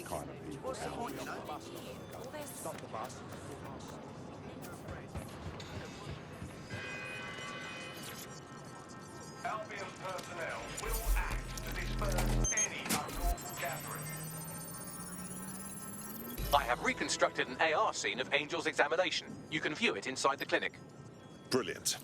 kind of people. What's the point, you know? Stop the bus. Albion personnel will act to disperse any unlawful gathering. I have reconstructed an AR scene of Angel's examination. You can view it inside the clinic. Brilliant.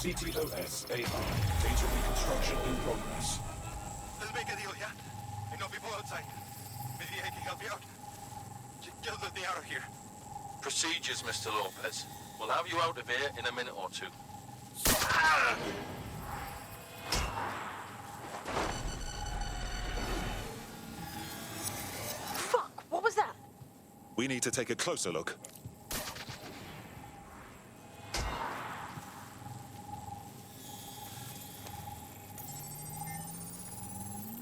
CTOS AR. Data reconstruction in progress. Let's make a deal, yeah? I know people outside. Maybe I can help you out. Just let me out of here. Procedures, Mr. Lopez. We'll have you out of here in a minute or two. Fuck! What was that? We need to take a closer look.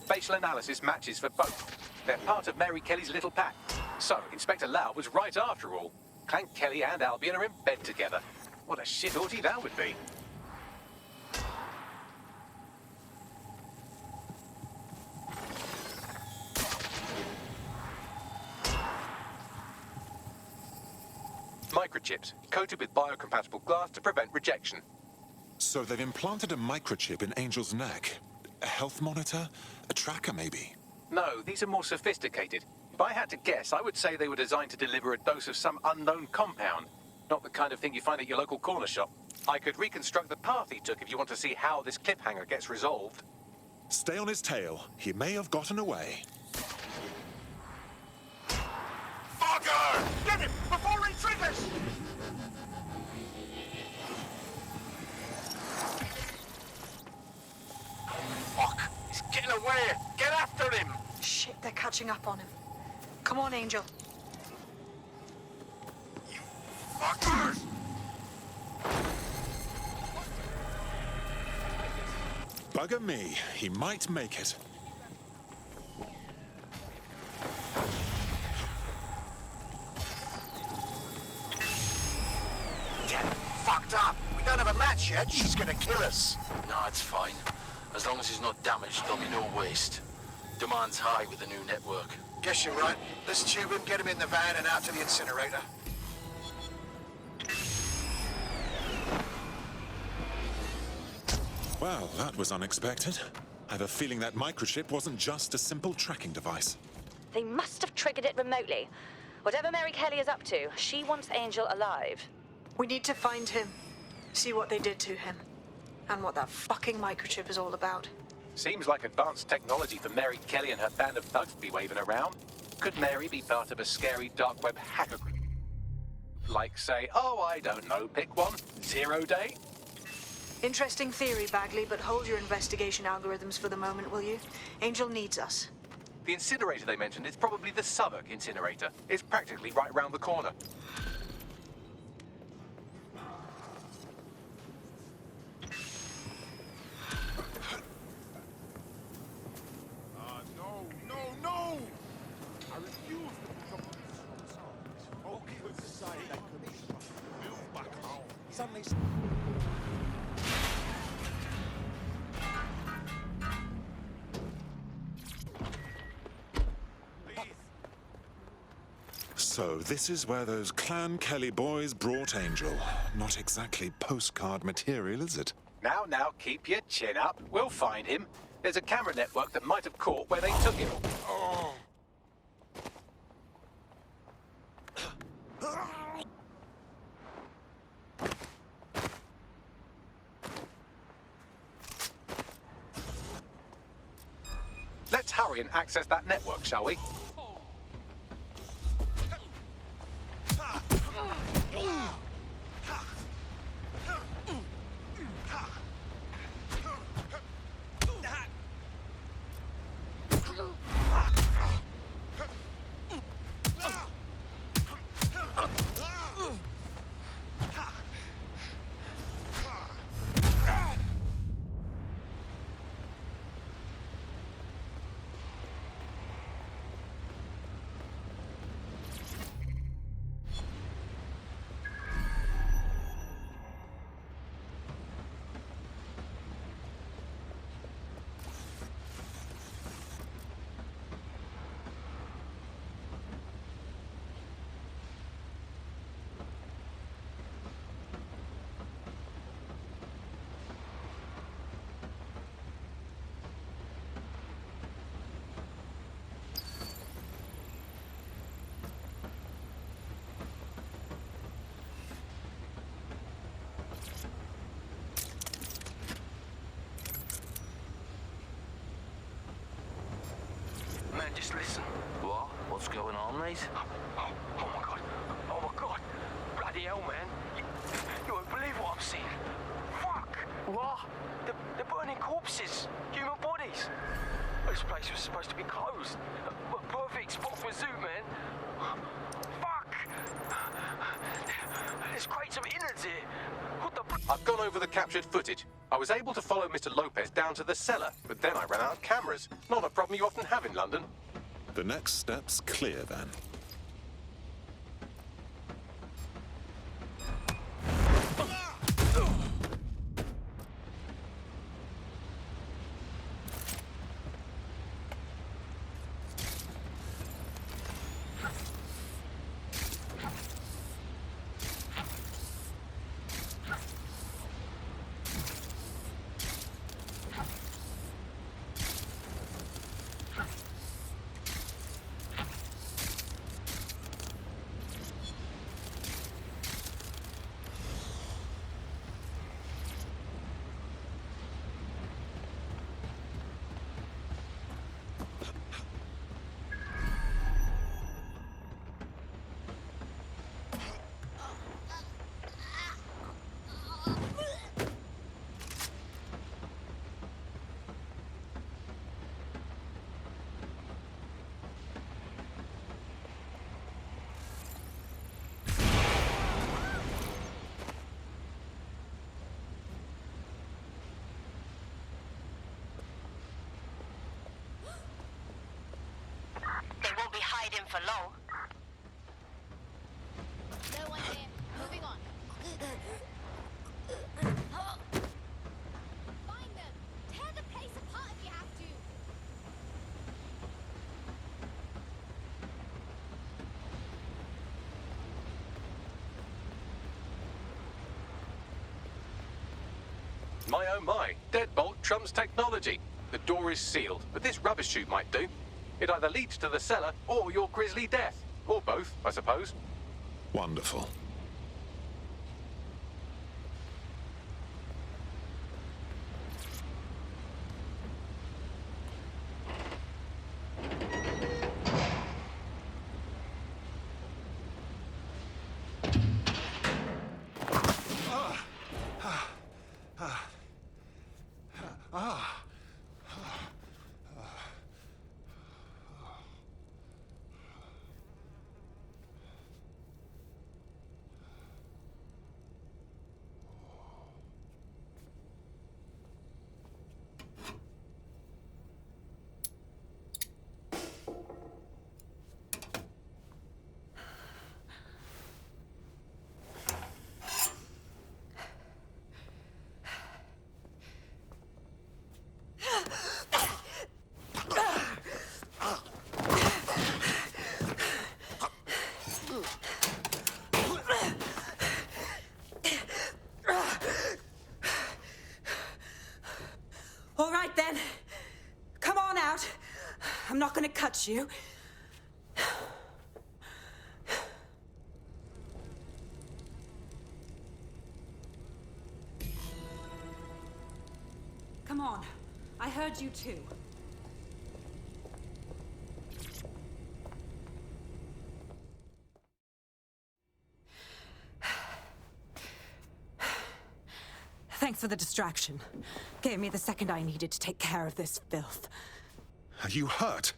Facial analysis matches for both. They're part of Mary Kelley's little pack. So, Inspector Lau was right after all. Clank Kelley and Albion are in bed together. What a shit orgy that would be. Microchips, coated with biocompatible glass to prevent rejection. So they've implanted a microchip in Angel's neck. A health monitor? A tracker, maybe? No, these are more sophisticated. If I had to guess, I would say they were designed to deliver a dose of some unknown compound. Not the kind of thing you find at your local corner shop. I could reconstruct the path he took if you want to see how this cliffhanger gets resolved. Stay on his tail. He may have gotten away. Fucker! Get him before he triggers! Fuck! He's getting away! Get after him! Shit, they're catching up on him. Come on, Angel. You fuckers! Bugger me. He might make it. Get fucked up! We don't have a match yet. She's gonna kill us. No, it's fine. As long as he's not damaged, there'll be no waste. Demand's high with the new network. Guess you're right. Let's tube him, get him in the van and out to the incinerator. Well, that was unexpected. I have a feeling that microchip wasn't just a simple tracking device. They must have triggered it remotely. Whatever Mary Kelley is up to, she wants Angel alive. We need to find him. See what they did to him. And what that fucking microchip is all about. Seems like advanced technology for Mary Kelley and her band of thugs to be waving around. Could Mary be part of a scary dark web hacker group? Like, say, oh, I don't know, pick one, 0 Day? Interesting theory, Bagley, but hold your investigation algorithms for the moment, will you? Angel needs us. The incinerator they mentioned is probably the Southwark incinerator. It's practically right round the corner. No, no, no! So this is where those Clan Kelley boys brought Angel. Not exactly postcard material, is it? Now, keep your chin up. We'll find him. There's a camera network that might have caught where they took him. Oh. Let's hurry and access that network, shall we? Man, just listen. What? What's going on, mate? Oh my god. Oh my god. Bloody hell, man. You won't believe what I'm seeing. Fuck. What? They're burning corpses. Human bodies. This place was supposed to be closed. A perfect spot for a zoo, man. Fuck. There's crates of innards here. What the... I've gone over the captured footage. I was able to follow Mr. Lopez down to the cellar, but then I ran out of cameras. Not a problem you often have in London. The next step's clear, then. They won't be hiding for long. No one here. Moving on. Find them. Tear the place apart if you have to. My oh my, deadbolt trumps technology. The door is sealed, but this rubbish chute might do. It either leads to the cellar or your grisly death. Or both, I suppose. Wonderful. I'm not gonna cut you. Come on. I heard you too. Thanks for the distraction. Gave me the second I needed to take care of this filth. Are you hurt?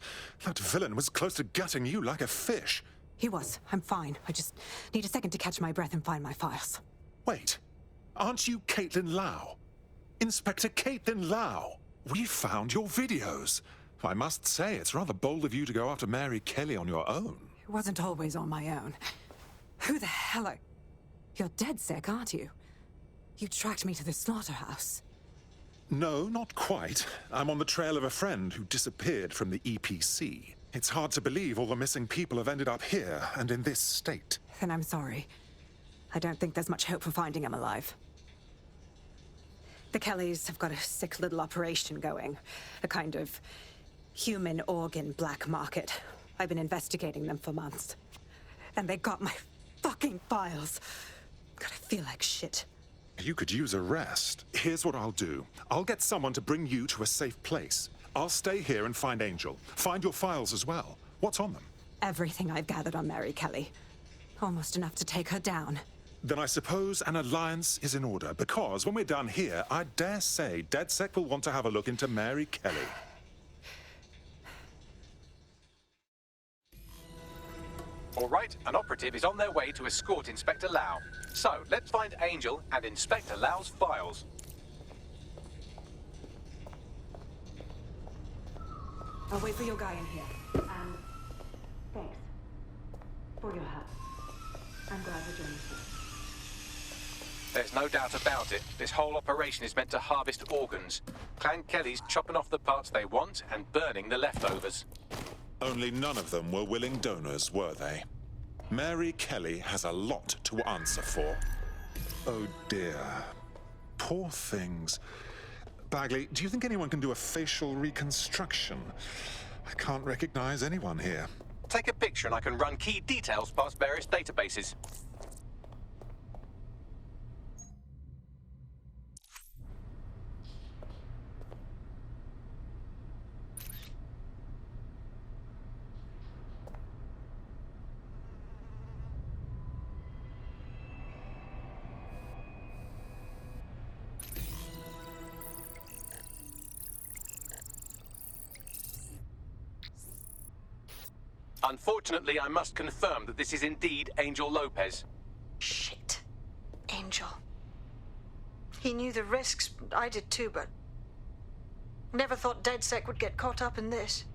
That villain was close to gutting you like a fish. He was. I'm fine. I just need a second to catch my breath and find my files. Wait. Aren't you Caitlin Lau? Inspector Caitlin Lau. We found your videos. I must say, it's rather bold of you to go after Mary Kelley on your own. It wasn't always on my own. Who the hell are... You're dead sick, aren't you? You tracked me to the slaughterhouse. No, not quite. I'm on the trail of a friend who disappeared from the EPC. It's hard to believe all the missing people have ended up here and in this state. Then I'm sorry. I don't think there's much hope for finding him alive. The Kelleys have got a sick little operation going. A kind of human organ black market. I've been investigating them for months. And they got my fucking files. God, I feel like shit. You could use a rest. Here's what I'll do. I'll get someone to bring you to a safe place. I'll stay here and find Angel. Find your files as well. What's on them? Everything I've gathered on Mary Kelley. Almost enough to take her down. Then I suppose an alliance is in order, because when we're done here, I dare say DedSec will want to have a look into Mary Kelley. All right, an operative is on their way to escort Inspector Lau. So, let's find Angel and Inspector Lau's files. I'll wait for your guy in here. And thanks for your help. I'm glad we're joining you. There's no doubt about it. This whole operation is meant to harvest organs. Clan Kelly's chopping off the parts they want and burning the leftovers. Only none of them were willing donors, were they? Mary Kelley has a lot to answer for. Oh dear. Poor things. Bagley, do you think anyone can do a facial reconstruction? I can't recognize anyone here. Take a picture and I can run key details past various databases. Unfortunately, I must confirm that this is indeed Angel Lopez. Shit. Angel. He knew the risks. I did too, but... Never thought DedSec would get caught up in this.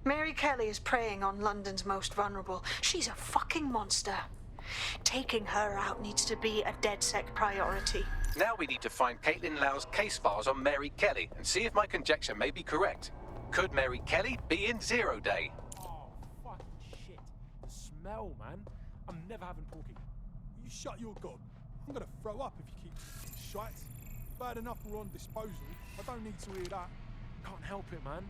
Mary Kelley is preying on London's most vulnerable. She's a fucking monster. Taking her out needs to be a DedSec priority. Now we need to find Caitlin Lau's case files on Mary Kelley and see if my conjecture may be correct. Could Mary Kelley be in Zero Day? Smell, man. I'm never having porky. You shut your gob. I'm gonna throw up if you keep shite. Bad enough we're on disposal. I don't need to hear that. Can't help it, man.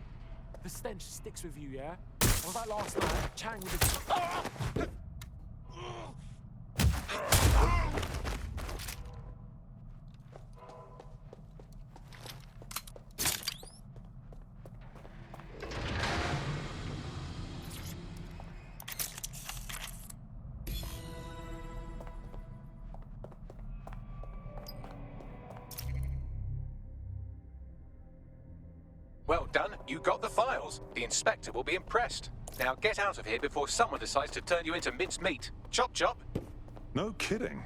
The stench sticks with you, yeah? I was like last night, chatting with the... Well done, you got the files. The inspector will be impressed. Now get out of here before someone decides to turn you into minced meat. Chop chop. No kidding.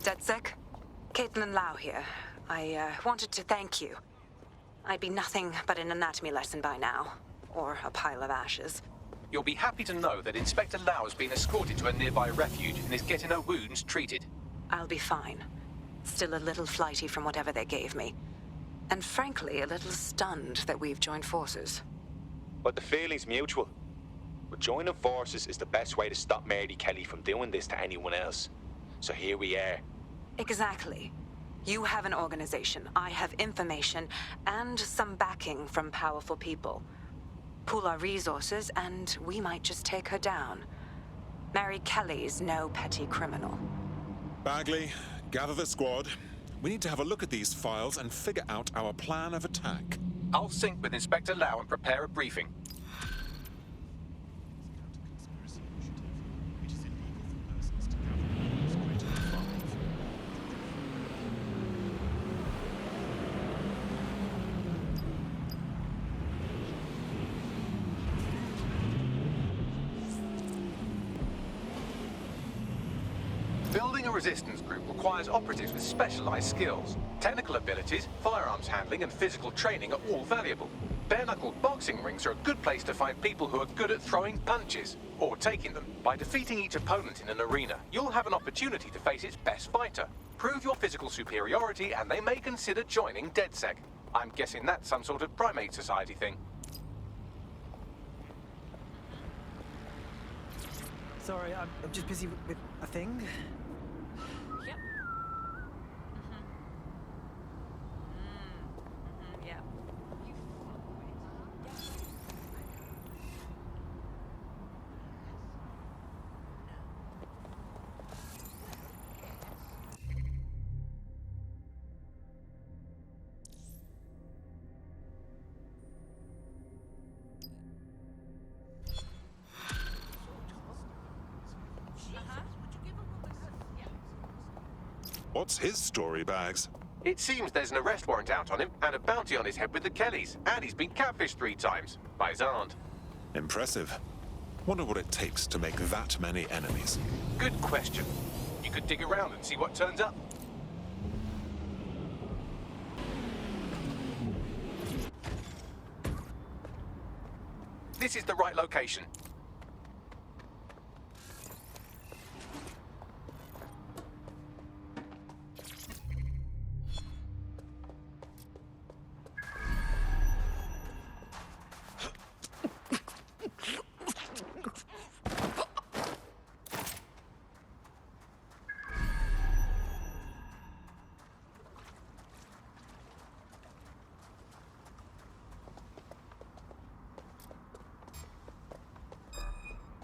DedSec? Caitlin Lau here. I wanted to thank you. I'd be nothing but an anatomy lesson by now. Or a pile of ashes. You'll be happy to know that Inspector Lau has been escorted to a nearby refuge and is getting her wounds treated. I'll be fine. Still a little flighty from whatever they gave me. And frankly, a little stunned that we've joined forces. But the feeling's mutual. But joining forces is the best way to stop Mary Kelley from doing this to anyone else. So here we are. Exactly. You have an organization, I have information, and some backing from powerful people. Pool our resources, and we might just take her down. Mary Kelley's no petty criminal. Bagley, gather the squad. We need to have a look at these files and figure out our plan of attack. I'll sync with Inspector Lau and prepare a briefing. Building a resistance group requires operatives with specialized skills. Technical abilities, firearms handling, and physical training are all valuable. Bare-knuckled boxing rings are a good place to find people who are good at throwing punches, or taking them. By defeating each opponent in an arena, you'll have an opportunity to face its best fighter. Prove your physical superiority, and they may consider joining DedSec. I'm guessing that's some sort of primate society thing. Sorry, I'm just busy with a thing. Yep. Yep. What's his story, Bags? It seems there's an arrest warrant out on him and a bounty on his head with the Kellys. And he's been catfished 3 times by his aunt. Impressive. Wonder what it takes to make that many enemies. Good question. You could dig around and see what turns up. This is the right location.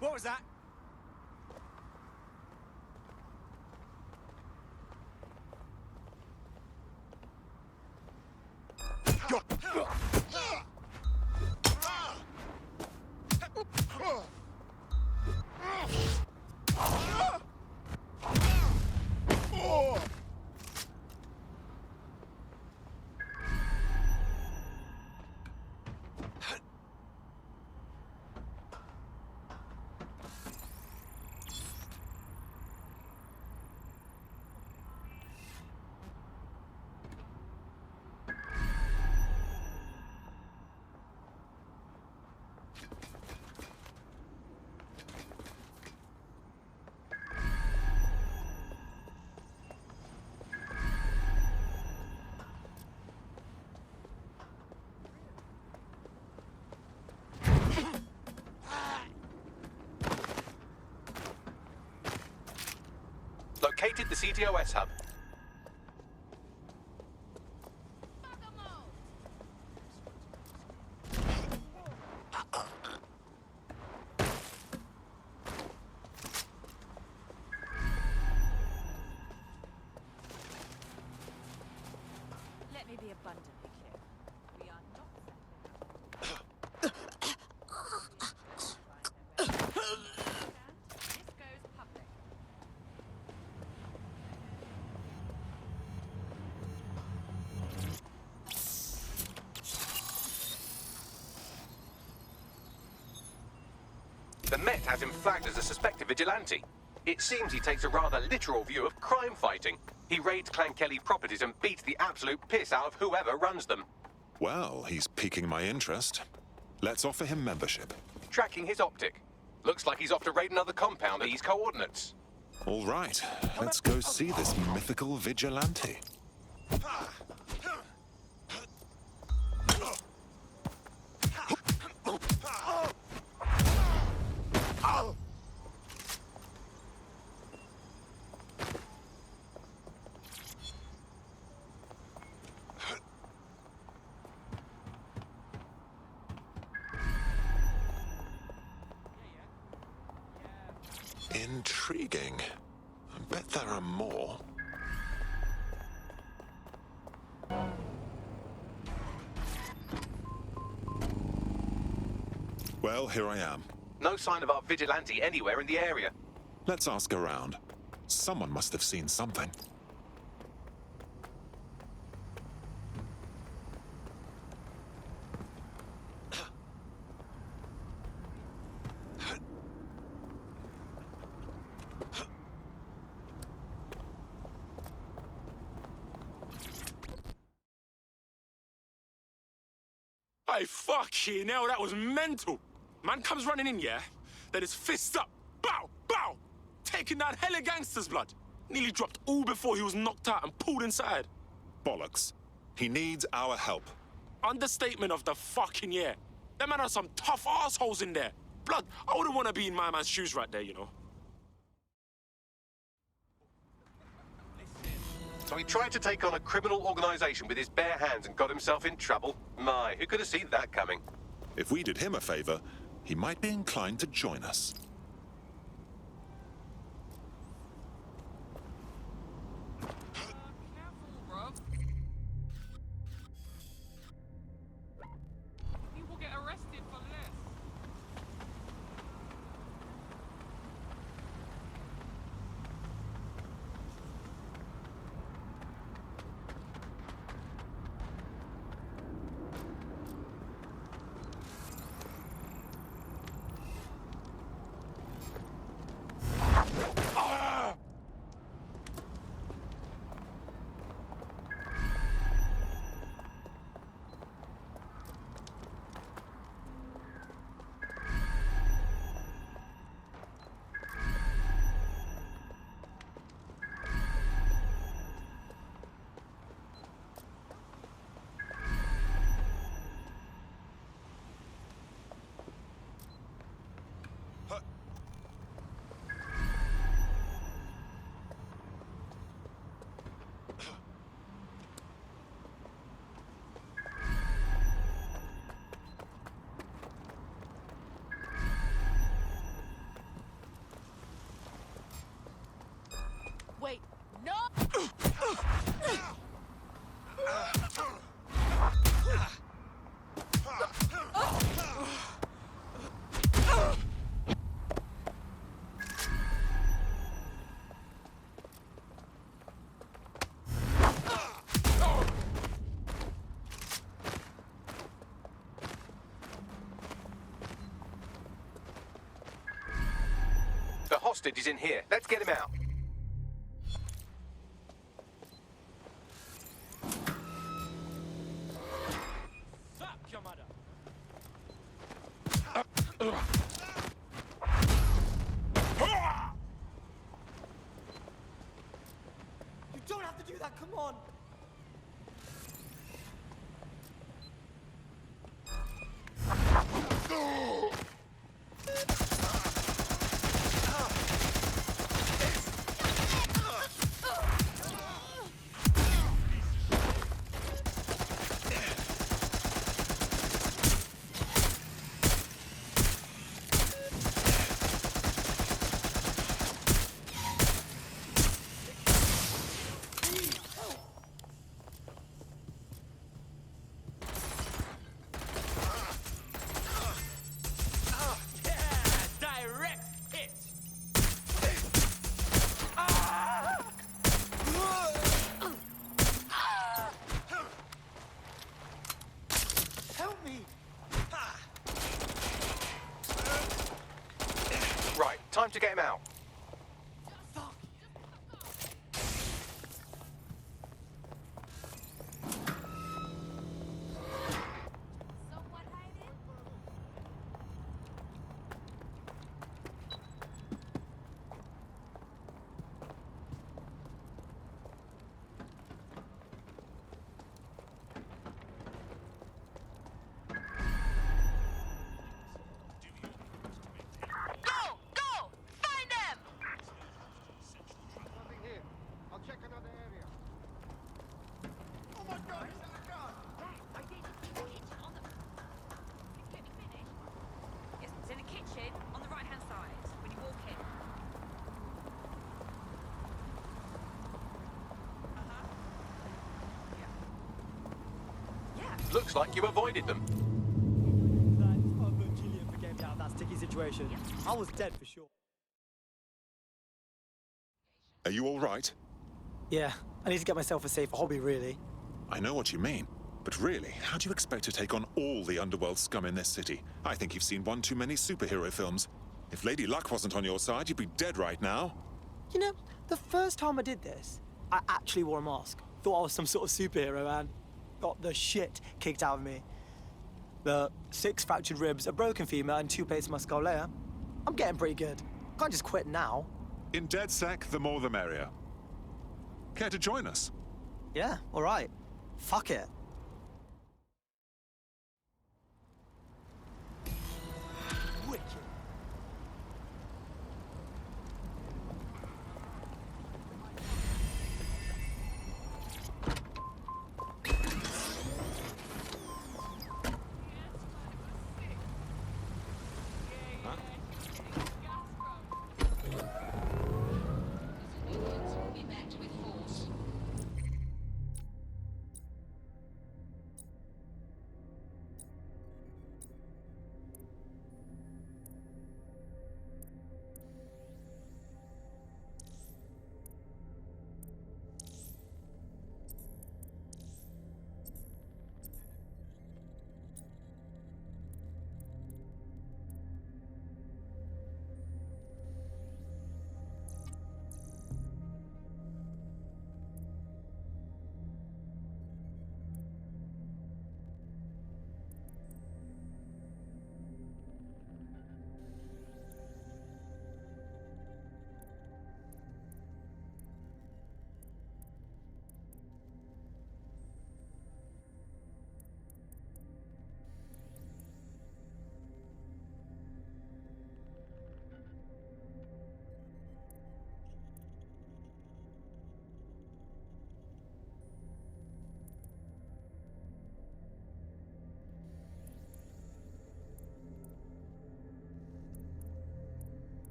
What was that? Located the CTOS hub. Let me be abundantly clear. We are not This goes public. The Met has him flagged as a suspected vigilante. It seems he takes a rather literal view of crime fighting. He raids Clan Kelley properties and beats the absolute piss out of whoever runs them. Well, he's piquing my interest. Let's offer him membership. Tracking his optic. Looks like he's off to raid another compound at these coordinates. All right, let's go see this mythical vigilante. Intriguing. I bet there are more. Well, here I am. No sign of our vigilante anywhere in the area. Let's ask around. Someone must have seen something. Hey, fucking hell, that was mental. Man comes running in, yeah? Then his fists up. Bow, bow. Taking down hella gangsters, blood. Nearly dropped all before he was knocked out and pulled inside. Bollocks. He needs our help. Understatement of the fucking year. Them man are some tough assholes in there. Blood, I wouldn't want to be in my man's shoes right there, you know. So he tried to take on a criminal organization with his bare hands and got himself in trouble. My, who could have seen that coming? If we did him a favor, he might be inclined to join us. People get arrested for less. Wait, no! The hostage is in here. Let's get him out. You don't have to do that, come on! Right, time to get him out. Go! Go! Find them! Looks like you avoided them. Gillian forgave me out of that sticky situation. I was dead for sure. Are you all right? Yeah, I need to get myself a safer hobby, really. I know what you mean. But really, how do you expect to take on all the underworld scum in this city? I think you've seen one too many superhero films. If Lady Luck wasn't on your side, you'd be dead right now. You know, the first time I did this, I actually wore a mask. Thought I was some sort of superhero and got the shit kicked out of me. The 6 fractured ribs, a broken femur, and 2 plates in my skull layer. I'm getting pretty good. Can't just quit now. In DedSec, the more the merrier. Care to join us? Yeah, all right. Fuck it. Wicked.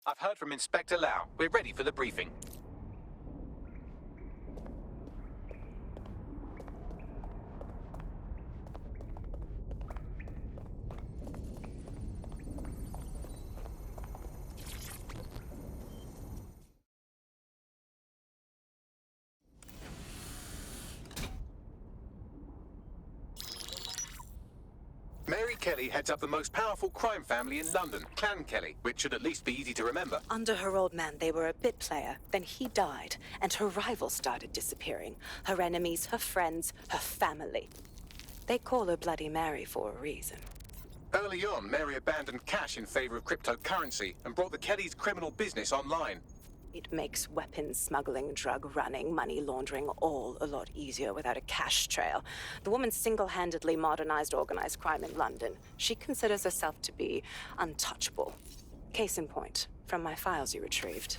I've heard from Inspector Lau. We're ready for the briefing. Mary Kelley heads up the most powerful crime family in London, Clan Kelley, which should at least be easy to remember. Under her old man, they were a bit player. Then he died, and her rivals started disappearing. Her enemies, her friends, her family. They call her Bloody Mary for a reason. Early on, Mary abandoned cash in favor of cryptocurrency and brought the Kellys' criminal business online. It makes weapons smuggling, drug running, money laundering all a lot easier without a cash trail. The woman single-handedly modernized organized crime in London. She considers herself to be untouchable. Case in point, from my files you retrieved.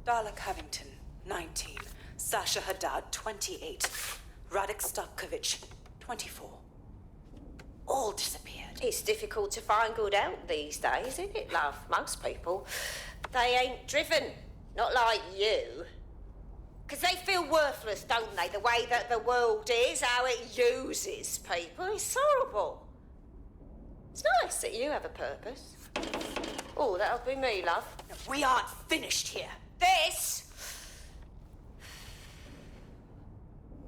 Darla Covington, 19. Sasha Haddad, 28. Radek Starkovich, 24. All disappeared. It's difficult to find good help these days, isn't it, love? Most people, they ain't driven. Not like you. Because they feel worthless, don't they? The way that the world is, how it uses people. It's horrible. It's nice that you have a purpose. Oh, that'll be me, love. We aren't finished here. This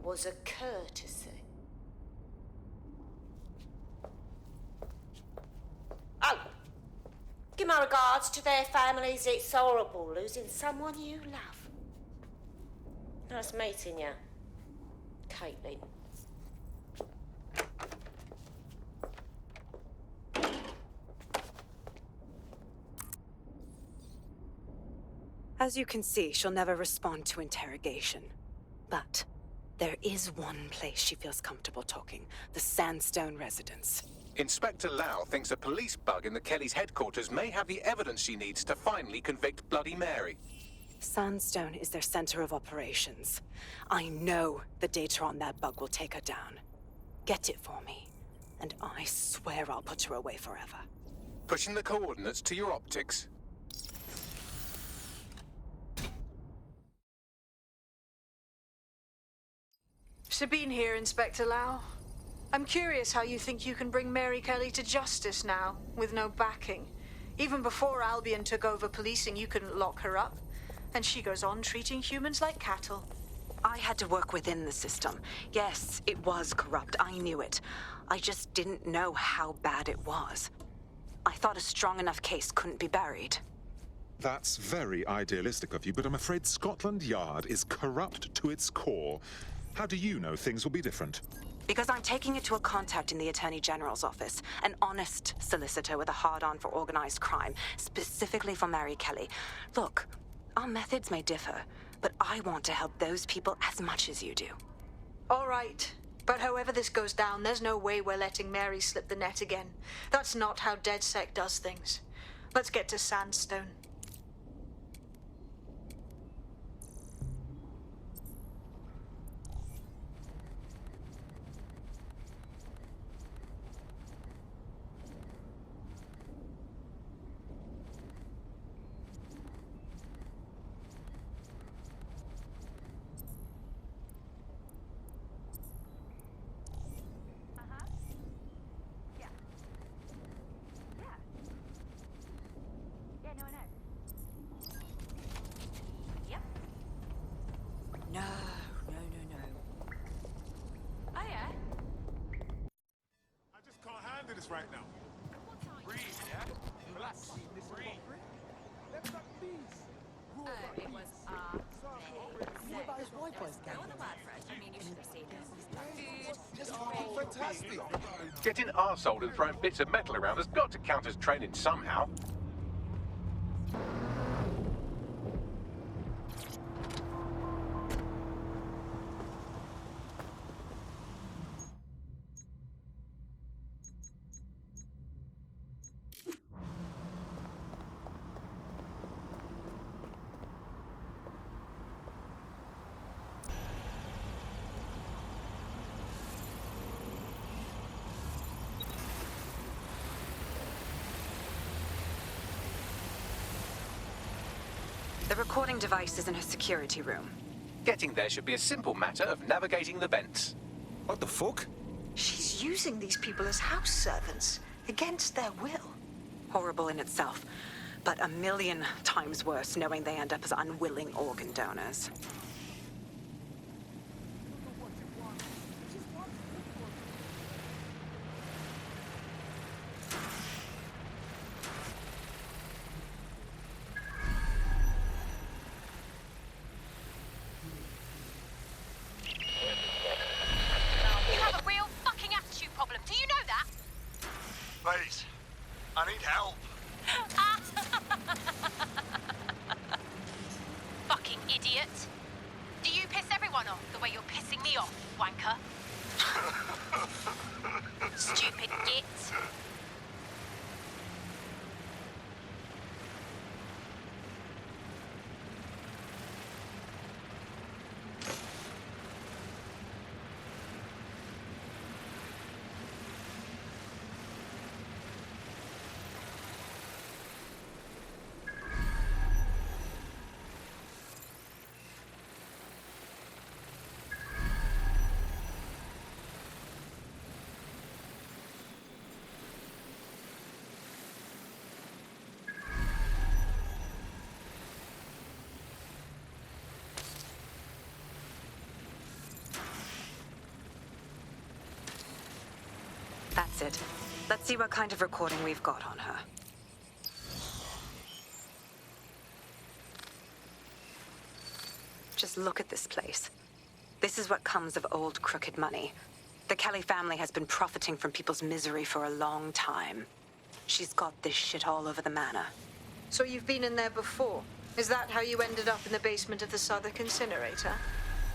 was a courtesy. Oh, give my regards to their families. It's horrible losing someone you love. Nice meeting you, Caitlin. As you can see, she'll never respond to interrogation. But there is one place she feels comfortable talking, the Sandstone residence. Inspector Lau thinks a police bug in the Kellys' headquarters may have the evidence she needs to finally convict Bloody Mary. Sandstone is their center of operations. I know the data on that bug will take her down. Get it for me, and I swear I'll put her away forever. Pushing the coordinates to your optics. Sabine here, Inspector Lau. I'm curious how you think you can bring Mary Kelley to justice now, with no backing. Even before Albion took over policing, you couldn't lock her up. And she goes on treating humans like cattle. I had to work within the system. Yes, it was corrupt. I knew it. I just didn't know how bad it was. I thought a strong enough case couldn't be buried. That's very idealistic of you, but I'm afraid Scotland Yard is corrupt to its core. How do you know things will be different? Because I'm taking it to a contact in the Attorney General's office, an honest solicitor with a hard-on for organized crime, specifically for Mary Kelley. Look, our methods may differ, but I want to help those people as much as you do. All right. But however this goes down, there's no way we're letting Mary slip the net again. That's not how DedSec does things. Let's get to Sandstone. Right now. Breathe, yeah? Relax. Breathe. Let that peace. It was What about his wife? Fantastic. Getting arseholed and throwing bits of metal around has got to count as training somehow. The recording device is in her security room. Getting there should be a simple matter of navigating the vents. What the fuck? She's using these people as house servants, against their will. Horrible in itself, but a million times worse knowing they end up as unwilling organ donors. Please, I need help. Fucking idiot. Do you piss everyone off the way you're pissing me off, wanker? Stupid git. That's it. Let's see what kind of recording we've got on her. Just look at this place. This is what comes of old crooked money. The Kelley family has been profiting from people's misery for a long time. She's got this shit all over the manor. So you've been in there before? Is that how you ended up in the basement of the Southwark incinerator?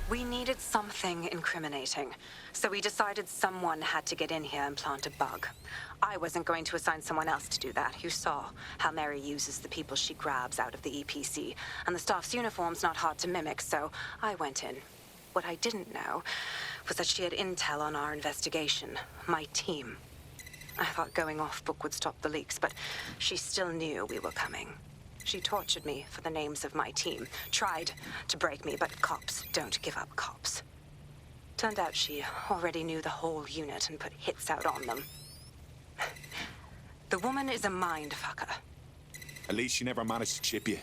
We needed something incriminating, so we decided someone had to get in here and plant a bug. I wasn't going to assign someone else to do that. You saw how Mary uses the people she grabs out of the EPC, and the staff's uniform's not hard to mimic, so I went in. What I didn't know was that she had intel on our investigation, my team. I thought going off book would stop the leaks, but she still knew we were coming. She tortured me for the names of my team, tried to break me, but cops don't give up cops. Turned out she already knew the whole unit and put hits out on them. The woman is a mind-fucker. At least she never managed to chip you.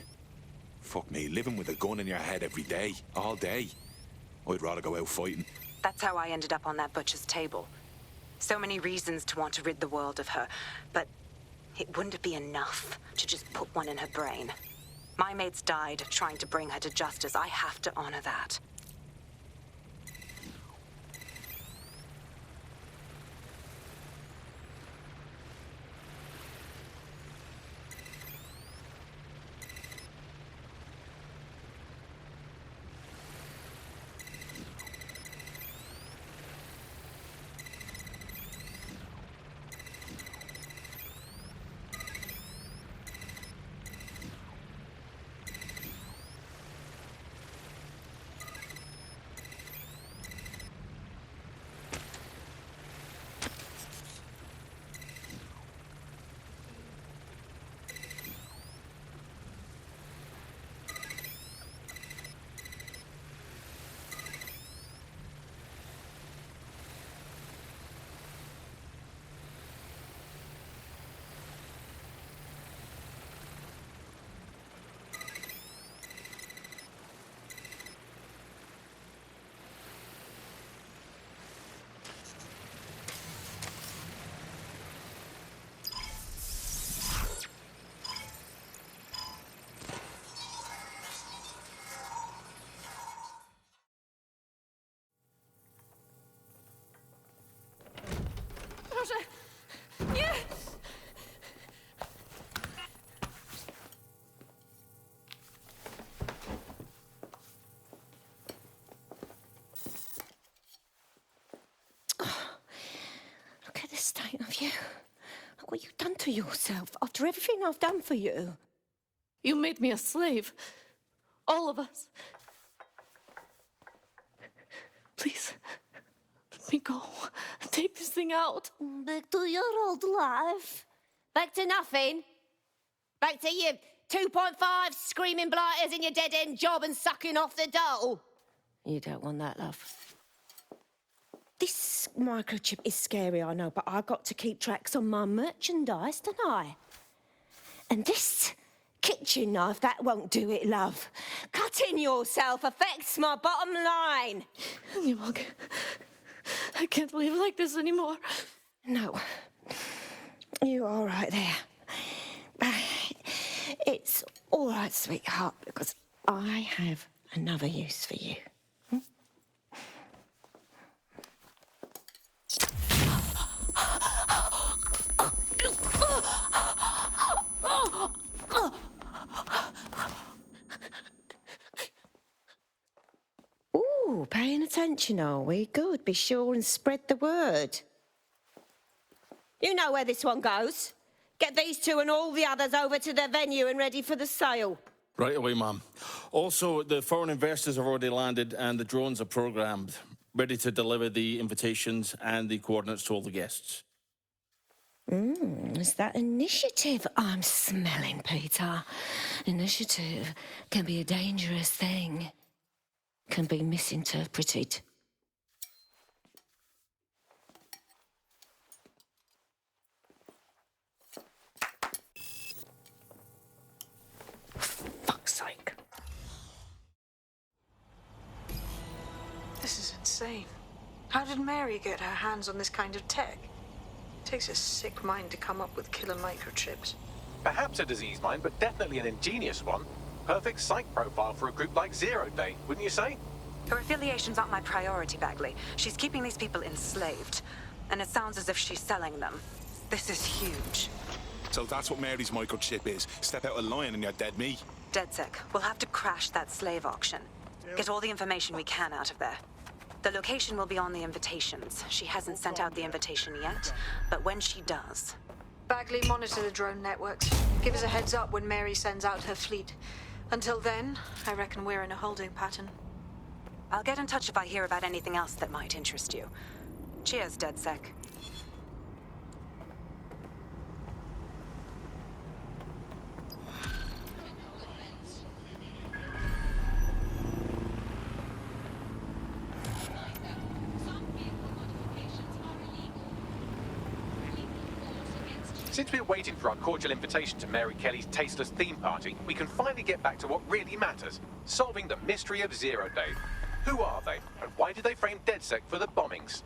Fuck me, living with a gun in your head every day, all day. I'd rather go out fighting. That's how I ended up on that butcher's table. So many reasons to want to rid the world of her, but it wouldn't be enough to just put one in her brain. My mates died trying to bring her to justice. I have to honor that. Nie! Look at the state of you. Look what you've done to yourself after everything I've done for you. You made me a slave. All of us. Please, let me go. Take this thing out. Back to your old life. Back to nothing. Back to you 2.5 screaming blighters in your dead-end job and sucking off the dole. You don't want that, love. This microchip is scary, I know, but I've got to keep tracks on my merchandise, don't I? And this kitchen knife, that won't do it, love. Cutting yourself affects my bottom line. I can't live like this anymore. No. You're all right there. It's all right, sweetheart, because I have another use for you. Ooh, paying attention, are we? Good. Be sure and spread the word. You know where this one goes. Get these two and all the others over to the venue and ready for the sale. Right away, ma'am. Also, the foreign investors have already landed and the drones are programmed, ready to deliver the invitations and the coordinates to all the guests. Is that initiative I'm smelling, Peter? Initiative can be a dangerous thing. Can be misinterpreted. Fuck's sake. This is insane. How did Mary get her hands on this kind of tech? It takes a sick mind to come up with killer microchips. Perhaps a disease mind, but definitely an ingenious one. Perfect psych profile for a group like Zero Day, wouldn't you say? Her affiliations aren't my priority, Bagley. She's keeping these people enslaved, and it sounds as if she's selling them. This is huge. So that's what Mary's microchip is. Step out of line and you're dead meat. DedSec, we'll have to crash that slave auction. Get all the information we can out of there. The location will be on the invitations. She hasn't sent out the invitation yet, but when she does... Bagley, monitor the drone networks. Give us a heads up when Mary sends out her fleet. Until then, I reckon we're in a holding pattern. I'll get in touch if I hear about anything else that might interest you. Cheers, DedSec. Since we're waiting for our cordial invitation to Mary Kelley's tasteless theme party, we can finally get back to what really matters, solving the mystery of Zero Day. Who are they, and why did they frame DedSec for the bombings?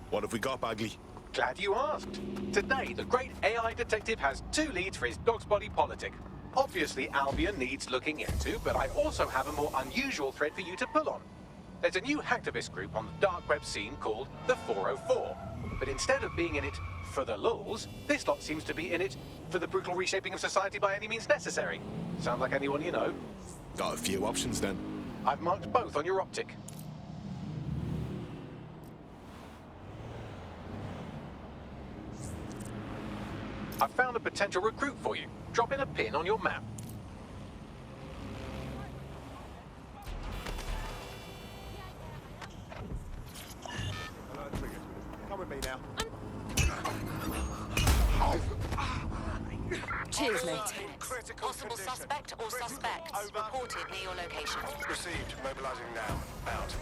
What have we got, Bagley? Glad you asked. Today, the great AI detective has 2 leads for his dog's body politic. Obviously, Albion needs looking into, but I also have a more unusual thread for you to pull on. There's a new hacktivist group on the dark web scene called the 404. But instead of being in it for the lulz, this lot seems to be in it for the brutal reshaping of society by any means necessary. Sound like anyone you know? Got a few options then. I've marked both on your optic. I've found a potential recruit for you. Drop in a pin on your map. Come with me now. Cheers, mate. Possible suspect or suspects reported near your location. Received. Mobilizing now. Out.